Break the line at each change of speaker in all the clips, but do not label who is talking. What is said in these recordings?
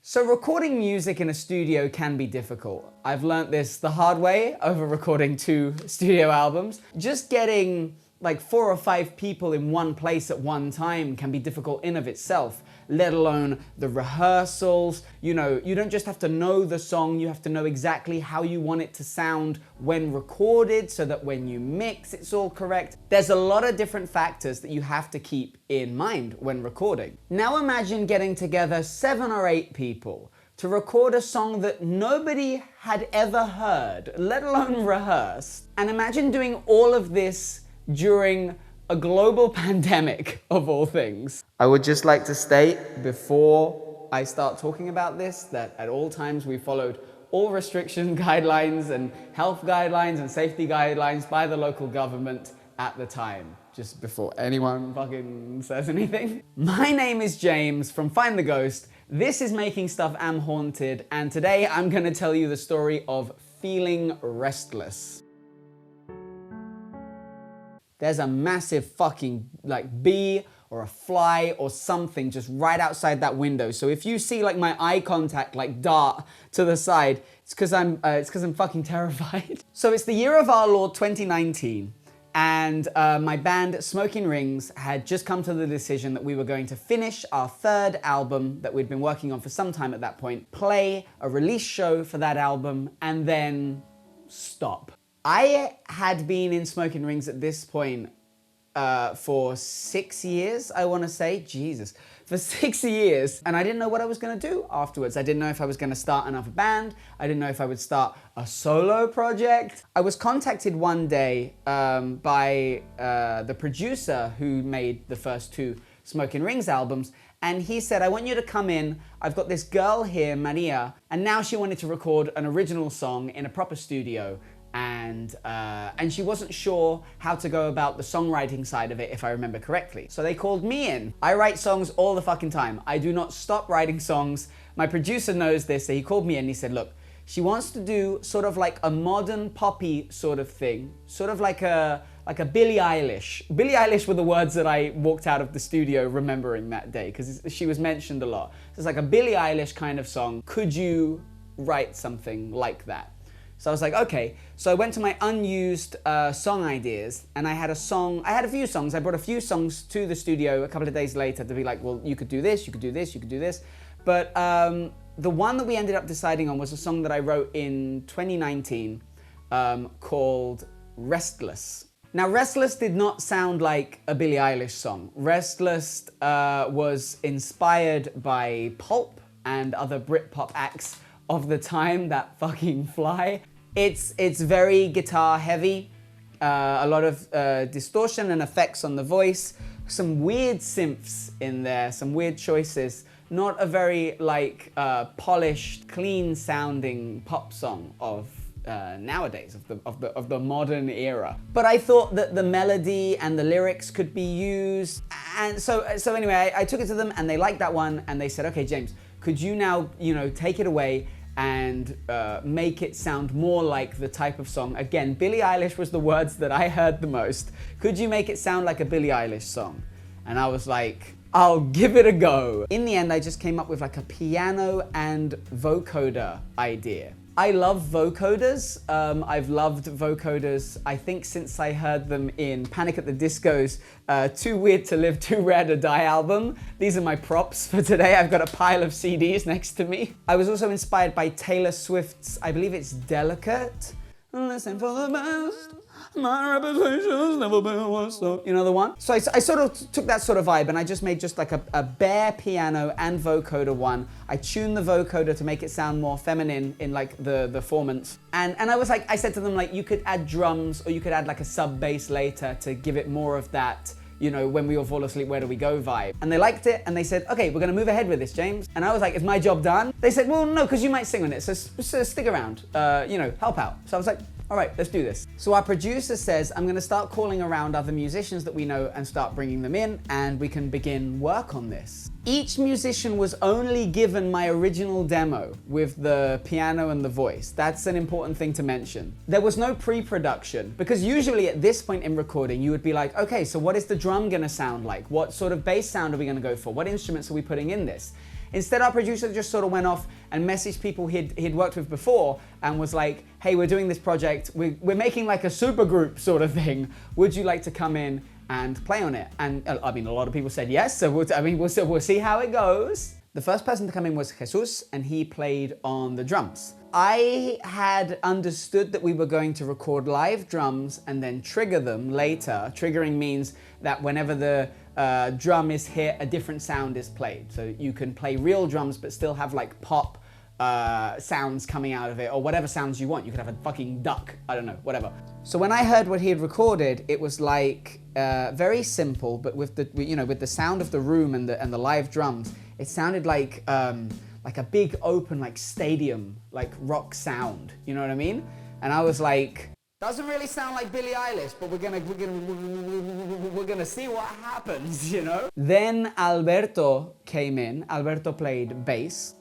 So recording music in a studio can be difficult. I've learnt this the hard way over recording 2 studio albums. Just getting like 4 or 5 people in one place at one time can be difficult in of itself, let alone the rehearsals. You know, you don't just have to know the song, you have to know exactly how you want it to sound when recorded so that when you mix it's all correct. There's a lot of different factors that you have to keep in mind when recording. Now imagine getting together 7 or 8 people to record a song that nobody had ever heard, let alone rehearsed. And imagine doing all of this during a global pandemic, of all things. I would just like to state before I start talking about this that at all times we followed all restriction guidelines and health guidelines and safety guidelines by the local government at the time, just before anyone fucking says anything. My name is James from Find the Ghost. This is Making Stuff Am Haunted, and today I'm gonna tell you the story of Feeling Restless. There's a massive fucking like bee or a fly or something just right outside that window. So if you see like my eye contact like dart to the side, it's because I'm fucking terrified. So it's the year of our Lord 2019, and my band Smoking Rings had just come to the decision that we were going to finish our 3rd album that we'd been working on for some time at that point, play a release show for that album, and then stop. I had been in Smoking Rings at this point for 6 years, I want to say. Jesus. For 6 years. And I didn't know what I was going to do afterwards. I didn't know if I was going to start another band. I didn't know if I would start a solo project. I was contacted one day by the producer who made the first 2 Smoking Rings albums. And he said, I want you to come in. I've got this girl here, Maria, and now she wanted to record an original song in a proper studio. And she wasn't sure how to go about the songwriting side of it, if I remember correctly. So they called me in. I write songs all the fucking time. I do not stop writing songs. My producer knows this, so he called me in and he said, look, she wants to do sort of like a modern poppy sort of thing, sort of like a Billie Eilish. Billie Eilish were the words that I walked out of the studio remembering that day, because she was mentioned a lot. So it's like a Billie Eilish kind of song. Could you write something like that? So I was like, okay. So I went to my unused song ideas, and I had a few songs. I brought a few songs to the studio a couple of days later to be like, well, you could do this, you could do this, you could do this. But the one that we ended up deciding on was a song that I wrote in 2019 called Restless. Now, Restless did not sound like a Billie Eilish song. Restless was inspired by Pulp and other Britpop acts of the time, that fucking fly. It's very guitar heavy, a lot of distortion and effects on the voice, some weird synths in there, some weird choices. Not a very like polished, clean sounding pop song of nowadays, of the modern era. But I thought that the melody and the lyrics could be used, and so anyway, I took it to them and they liked that one, and they said, okay, James, could you now, take it away and make it sound more like the type of song? Again, Billie Eilish was the words that I heard the most. Could you make it sound like a Billie Eilish song? And I was like, I'll give it a go. In the end, I just came up with like a piano and vocoder idea. I love vocoders. I've loved vocoders, I think, since I heard them in Panic at the Disco's Too Weird to Live, Too Rare to Die album. These are my props for today. I've got a pile of CDs next to me. I was also inspired by Taylor Swift's, I believe it's Delicate. Listen for the best. My reputation's never been worse. You know the one? So I sort of took that sort of vibe, and I just made just like a bare piano and vocoder one. I tuned the vocoder to make it sound more feminine in like the formants. And I was like, I said to them, like, you could add drums or you could add like a sub bass later to give it more of that, when we all fall asleep, where do we go vibe. And they liked it, and they said, okay, we're gonna move ahead with this, James. And I was like, is my job done? They said, well, no, because you might sing on it, so stick around, help out. So I was like, all right, let's do this. So our producer says, I'm gonna start calling around other musicians that we know and start bringing them in, and we can begin work on this. Each musician was only given my original demo with the piano and the voice. That's an important thing to mention. There was no pre-production, because usually at this point in recording, you would be like, okay, so what is the drum gonna sound like? What sort of bass sound are we gonna go for? What instruments are we putting in this? Instead, our producer just sort of went off and messaged people he'd worked with before and was like, hey, we're doing this project. We're making like a super group sort of thing. Would you like to come in and play on it? And I mean, a lot of people said yes. So we'll see how it goes. The first person to come in was Jesús, and he played on the drums. I had understood that we were going to record live drums and then trigger them later. Triggering means that whenever the drum is hit, a different sound is played. So you can play real drums but still have like pop sounds coming out of it, or whatever sounds you want. You could have a fucking duck, I don't know, whatever. So when I heard what he had recorded, it was like very simple, but with the sound of the room and the live drums, it sounded like a big open like stadium, like rock sound. You know what I mean? And I was like, doesn't really sound like Billie Eilish, but we're gonna see what happens, you know? Then Alberto came in. Alberto played bass.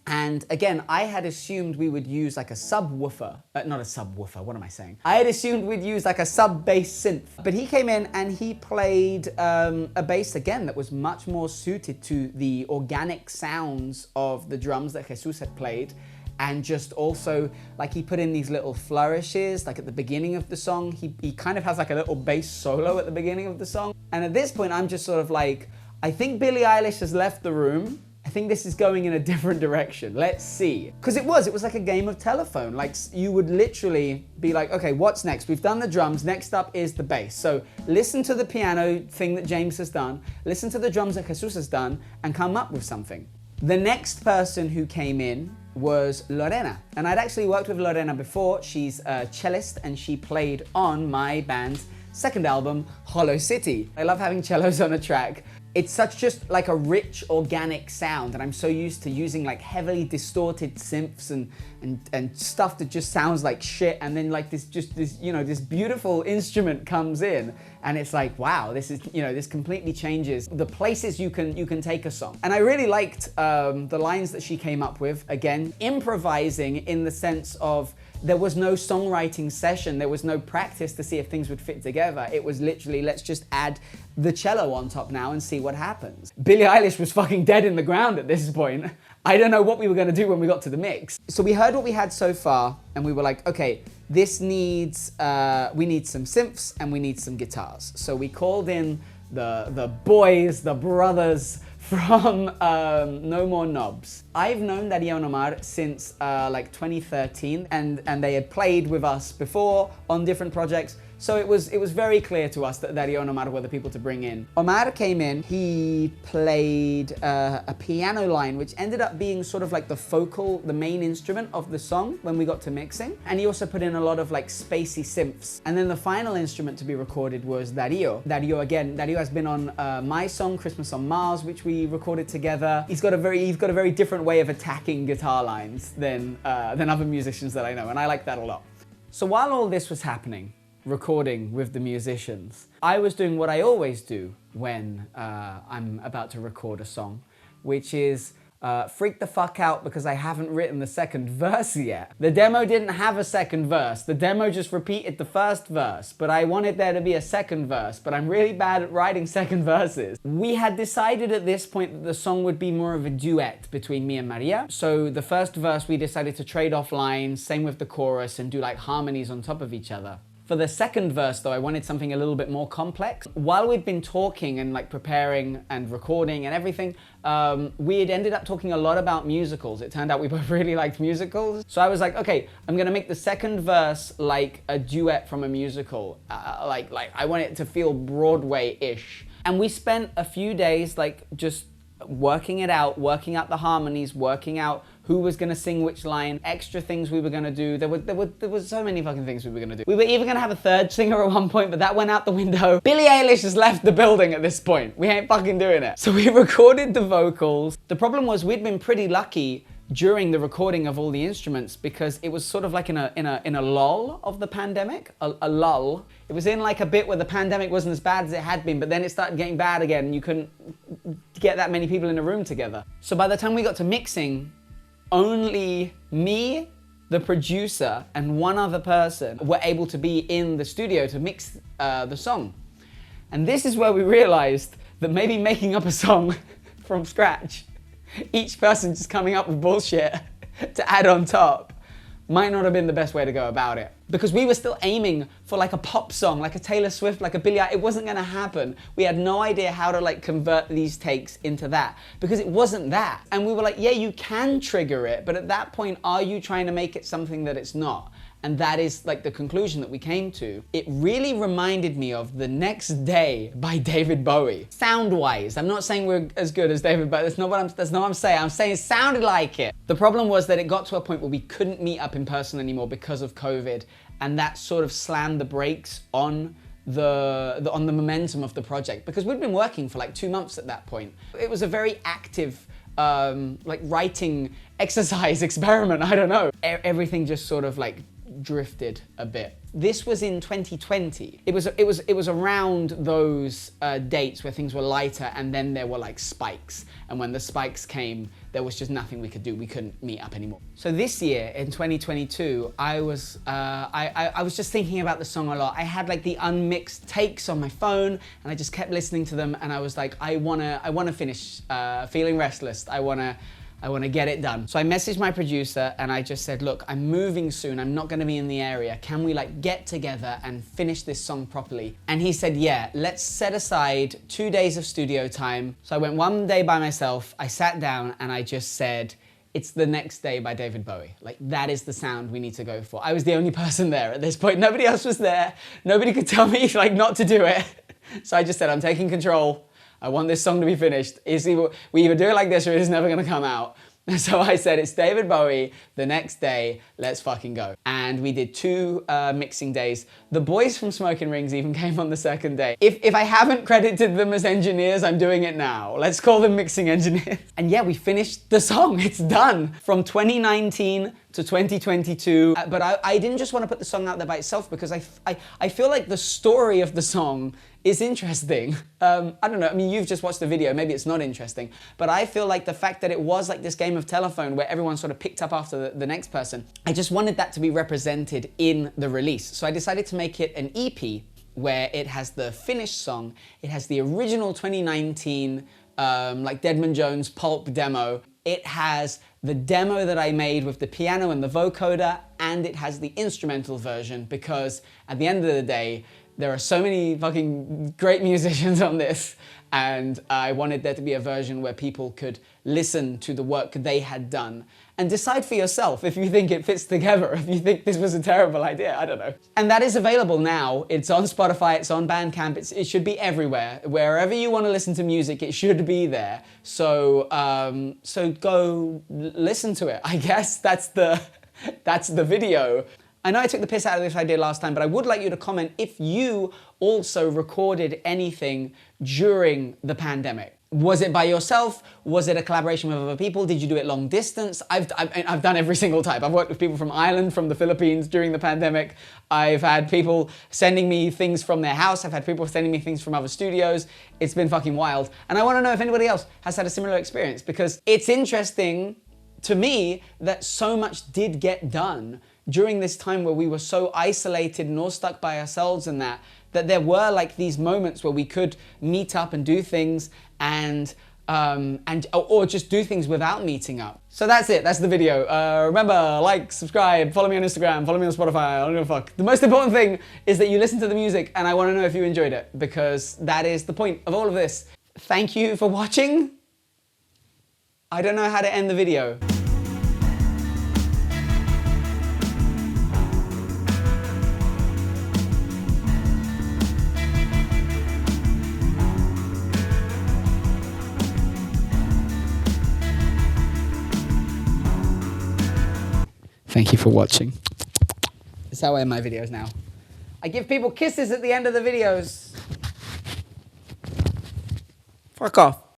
And again, I had assumed we would use like a subwoofer, not a subwoofer, what am I saying? I had assumed we'd use like a sub-bass synth. But he came in and he played a bass again that was much more suited to the organic sounds of the drums that Jesús had played. And just also, like he put in these little flourishes, like at the beginning of the song. He kind of has like a little bass solo at the beginning of the song. And at this point, I'm just sort of like, I think Billie Eilish has left the room. I think this is going in a different direction. Let's see. Because it was like a game of telephone. Like you would literally be like, okay, what's next? We've done the drums, next up is the bass. So listen to the piano thing that James has done, listen to the drums that Jesús has done, and come up with something. The next person who came in was Lorena. And I'd actually worked with Lorena before. She's a cellist and she played on my band's second album, Hollow City. I love having cellos on a track. It's such just like a rich, organic sound, and I'm so used to using like heavily distorted synths and stuff that just sounds like shit, and then like this beautiful instrument comes in, and it's like, wow, this completely changes the places you can take a song. And I really liked the lines that she came up with, again, improvising in the sense of there was no songwriting session, there was no practice to see if things would fit together. It was literally, let's just add the cello on top now and see what happens. Billie Eilish was fucking dead in the ground at this point. I don't know what we were gonna do when we got to the mix. So we heard what we had so far and we were like, okay, this needs, we need some synths and we need some guitars. So we called in the boys, the brothers from No More Knobs. I've known Dario and Omar since like 2013 and they had played with us before on different projects. So it was very clear to us that Dario and Omar were the people to bring in. Omar came in, he played a piano line, which ended up being sort of like the main instrument of the song when we got to mixing. And he also put in a lot of like spacey synths. And then the final instrument to be recorded was Dario. Dario has been on my song, Christmas on Mars, which we recorded together. He's got a very different way of attacking guitar lines than other musicians that I know, and I like that a lot. So while all this was happening, recording with the musicians, I was doing what I always do when I'm about to record a song, which is freak the fuck out because I haven't written the second verse yet. The demo didn't have a second verse. The demo just repeated the first verse, but I wanted there to be a second verse, but I'm really bad at writing second verses. We had decided at this point that the song would be more of a duet between me and Maria. So the first verse, we decided to trade off lines, same with the chorus, and do like harmonies on top of each other. For the second verse though, I wanted something a little bit more complex. While we'd been talking and like preparing and recording and everything, we had ended up talking a lot about musicals. It turned out we both really liked musicals. So I was like, okay, I'm gonna make the second verse like a duet from a musical. Like I want it to feel Broadway-ish. And we spent a few days like just working it out, working out the harmonies, working out who was gonna sing which line, extra things we were gonna do. There was so many fucking things we were gonna do. We were even gonna have a third singer at one point, but that went out the window. Billie Eilish has left the building at this point. We ain't fucking doing it. So we recorded the vocals. The problem was we'd been pretty lucky during the recording of all the instruments because it was sort of like in a lull of the pandemic, a lull. It was in like a bit where the pandemic wasn't as bad as it had been, but then it started getting bad again and you couldn't get that many people in a room together. So by the time we got to mixing, only me, the producer, and one other person were able to be in the studio to mix the song. And this is where we realized that maybe making up a song from scratch each person just coming up with bullshit to add on top might not have been the best way to go about it. Because we were still aiming for like a pop song, like a Taylor Swift, like a Billie Eilish. It wasn't gonna happen. We had no idea how to like convert these takes into that, because it wasn't that. And we were like, yeah, you can trigger it, but at that point, are you trying to make it something that it's not? And that is like the conclusion that we came to. It really reminded me of The Next Day by David Bowie. Sound-wise, I'm not saying we're as good as David Bowie. That's not what I'm saying. I'm saying it sounded like it. The problem was that it got to a point where we couldn't meet up in person anymore because of COVID, and that sort of slammed the brakes on the momentum of the project, because we'd been working for like 2 months at that point. It was a very active like writing exercise experiment. I don't know. Everything just sort of like drifted a bit. This was in 2020. It was around those dates where things were lighter, and then there were like spikes. And when the spikes came, there was just nothing we could do. We couldn't meet up anymore. So this year in 2022, I was just thinking about the song a lot. I had like the unmixed takes on my phone, and I just kept listening to them. And I was like, I wanna finish Feeling Restless. I wanna get it done. So I messaged my producer and I just said, look, I'm moving soon. I'm not gonna be in the area. Can we like get together and finish this song properly? And he said, yeah, let's set aside 2 days of studio time. So I went 1 day by myself. I sat down and I just said, it's The Next Day by David Bowie. Like, that is the sound we need to go for. I was the only person there at this point. Nobody else was there. Nobody could tell me like not to do it. So I just said, I'm taking control. I want this song to be finished. We either do it like this or it is never gonna come out. So I said, it's David Bowie, The Next Day, let's fucking go. And we did 2 mixing days. The boys from Smoking Rings even came on the second day. If I haven't credited them as engineers, I'm doing it now. Let's call them mixing engineers. And yeah, we finished the song, it's done. From 2019 to 2022. But I didn't just want to put the song out there by itself, because I feel like the story of the song is interesting. I don't know, I mean, you've just watched the video, maybe it's not interesting, but I feel like the fact that it was like this game of telephone where everyone sort of picked up after the next person, I just wanted that to be represented in the release. So I decided to make it an EP where it has the finished song, it has the original 2019 like Deadman Jones Pulp demo, it has the demo that I made with the piano and the vocoder, and it has the instrumental version, because at the end of the day, there are so many fucking great musicians on this, and I wanted there to be a version where people could listen to the work they had done and decide for yourself if you think it fits together, if you think this was a terrible idea, I don't know. And that is available now. It's on Spotify, it's on Bandcamp, it should be everywhere. Wherever you want to listen to music, it should be there. So, so go listen to it. I guess that's the video. I know I took the piss out of this idea last time, but I would like you to comment if you also recorded anything during the pandemic. Was it by yourself? Was it a collaboration with other people? Did you do it long distance? I've done every single type. I've worked with people from Ireland, from the Philippines during the pandemic. I've had people sending me things from their house. I've had people sending me things from other studios. It's been fucking wild. And I want to know if anybody else has had a similar experience, because it's interesting to me that so much did get done during this time where we were so isolated and all stuck by ourselves, and that there were like these moments where we could meet up and do things or just do things without meeting up. So that's it, that's the video. Remember, like, subscribe, follow me on Instagram, follow me on Spotify, I don't give a fuck. The most important thing is that you listen to the music, and I want to know if you enjoyed it, because that is the point of all of this. Thank you for watching. I don't know how to end the video. Thank you for watching. That's how I end my videos now. I give people kisses at the end of the videos. Fuck off.